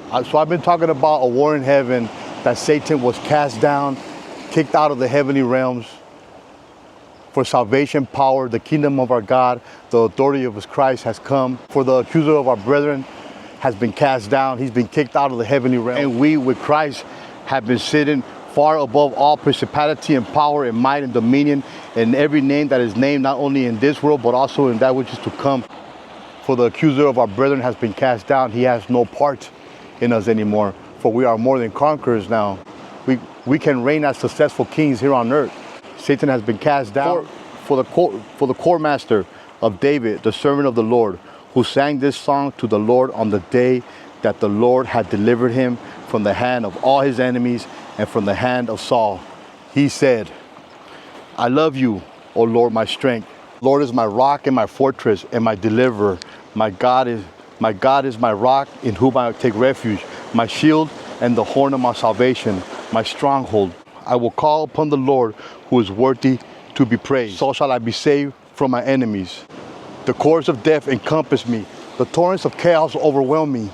So I've been talking about a war in heaven, that Satan was cast down, kicked out of the heavenly realms for salvation, power, the kingdom of our God, the authority of his Christ has come. For the accuser of our brethren has been cast down. He's been kicked out of the heavenly realm. And we with Christ have been sitting far above all principality and power and might and dominion and every name that is named, not only in this world, but also in that which is to come. For the accuser of our brethren has been cast down. He has no part in us anymore. For we are more than conquerors now. We can reign as successful kings here on earth. Satan has been cast down. For the choir master of David, the servant of the Lord, who sang this song to the Lord on the day that the Lord had delivered him from the hand of all his enemies and from the hand of Saul. He said, I love you, O Lord, my strength. Lord is my rock and my fortress and my deliverer. My God is my rock in whom I take refuge, my shield and the horn of my salvation, my stronghold. I will call upon the Lord who is worthy to be praised. So shall I be saved from my enemies. The cords of death encompass me. The torrents of chaos overwhelm me.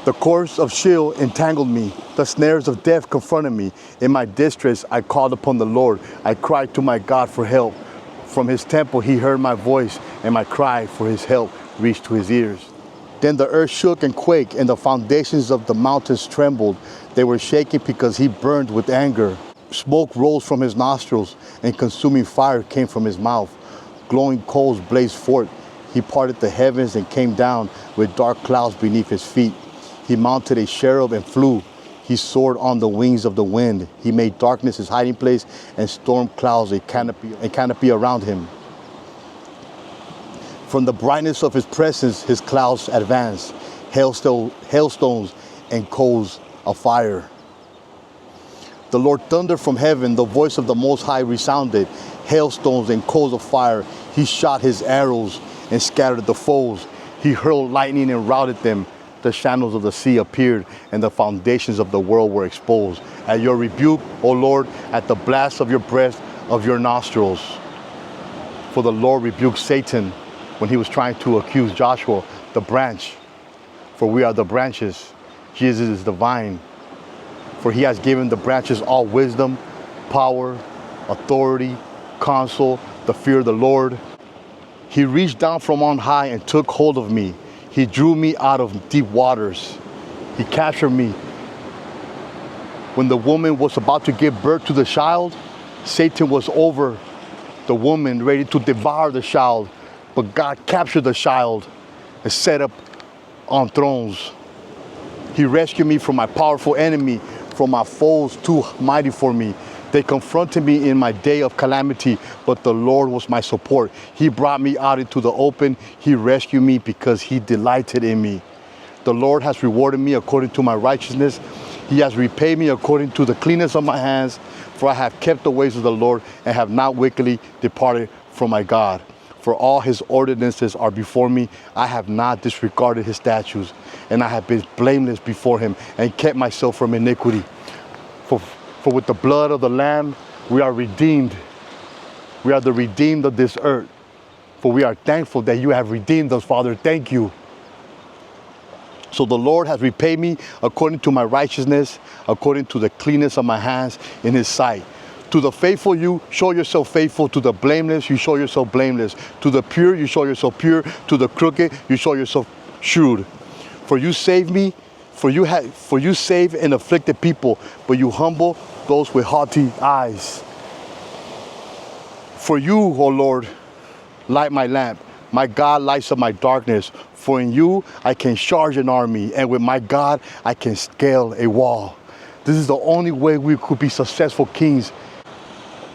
The cords of Sheol entangled me. The snares of death confronted me. In my distress, I called upon the Lord. I cried to my God for help. From his temple, he heard my voice, and my cry for his help reached to his ears. Then the earth shook and quaked, and the foundations of the mountains trembled. They were shaken because he burned with anger. Smoke rose from his nostrils, and consuming fire came from his mouth. Glowing coals blazed forth. He parted the heavens and came down with dark clouds beneath his feet. He mounted a cherub and flew. He soared on the wings of the wind. He made darkness his hiding place and storm clouds a canopy around him. From the brightness of his presence, his clouds advanced, hailstones and coals of fire. The Lord thundered from heaven. The voice of the Most High resounded. Hailstones and coals of fire. He shot his arrows and scattered the foes. He hurled lightning and routed them. The channels of the sea appeared, and the foundations of the world were exposed. At your rebuke, O Lord, at the blast of your breath of your nostrils. For the Lord rebuked Satan when he was trying to accuse Joshua, the branch. For we are the branches. Jesus is the vine. For he has given the branches all wisdom, power, authority, counsel, the fear of the Lord. He reached down from on high and took hold of me. He drew me out of deep waters. He captured me. When the woman was about to give birth to the child, Satan was over the woman, ready to devour the child. But God captured the child and set up on thrones. He rescued me from my powerful enemy, from my foes too mighty for me. They confronted me in my day of calamity, but the Lord was my support. He brought me out into the open. He rescued me because he delighted in me. The Lord has rewarded me according to my righteousness. He has repaid me according to the cleanness of my hands, for I have kept the ways of the Lord and have not wickedly departed from my God. For all his ordinances are before me. I have not disregarded his statutes, and I have been blameless before him and kept myself from iniquity. For with the blood of the Lamb, we are redeemed. We are the redeemed of this earth. For we are thankful that you have redeemed us, Father. Thank you. So the Lord has repaid me according to my righteousness, according to the cleanness of my hands in his sight. To the faithful, you show yourself faithful. To the blameless, you show yourself blameless. To the pure, you show yourself pure. To the crooked, you show yourself shrewd. For you save me, for you save and afflicted people, but you humble those with haughty eyes. For you, O Lord, light my lamp. My God lights up my darkness. For in you I can charge an army, and with my God I can scale a wall. This is the only way we could be successful kings.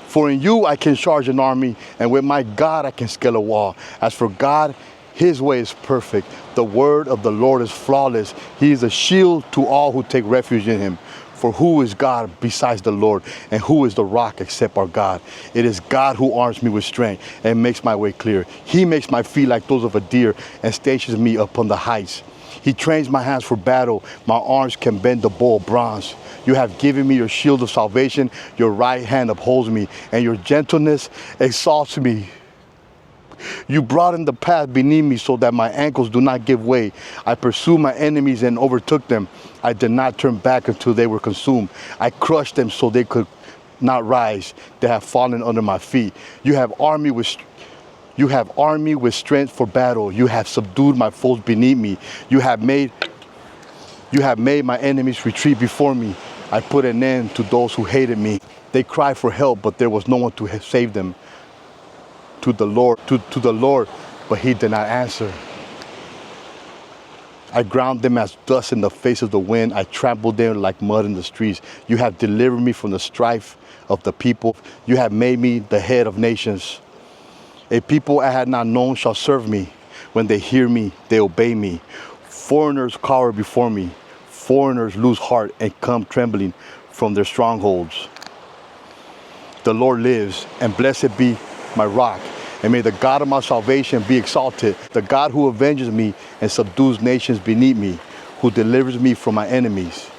For in you I can charge an army, and with my God I can scale a wall. As for God, his way is perfect. The word of the Lord is flawless. He is a shield to all who take refuge in him. For who is God besides the Lord? And who is the rock except our God? It is God who arms me with strength and makes my way clear. He makes my feet like those of a deer and stations me upon the heights. He trains my hands for battle. My arms can bend the bow of bronze. You have given me your shield of salvation. Your right hand upholds me, and your gentleness exalts me. You broadened the path beneath me so that my ankles do not give way. I pursued my enemies and overtook them. I did not turn back until they were consumed. I crushed them so they could not rise. They have fallen under my feet. You have armed me with strength for battle. You have subdued my foes beneath me. You have made my enemies retreat before me. I put an end to those who hated me. They cried for help, but there was no one to save them. To the Lord, but he did not answer. I ground them as dust in the face of the wind. I trampled them like mud in the streets. You have delivered me from the strife of the people. You have made me the head of nations. A people I had not known shall serve me. When they hear me, they obey me. Foreigners cower before me. Foreigners lose heart and come trembling from their strongholds. The Lord lives, and blessed be my rock, and may the God of my salvation be exalted, the God who avenges me and subdues nations beneath me, who delivers me from my enemies.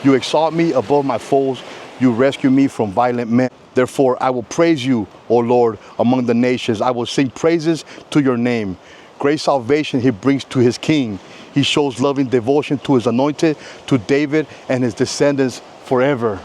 You exalt me above my foes, you rescue me from violent men. Therefore I will praise you, O Lord, among the nations. I will sing praises to your name. Great salvation he brings to his king. He shows loving devotion to his anointed, to David and his descendants forever.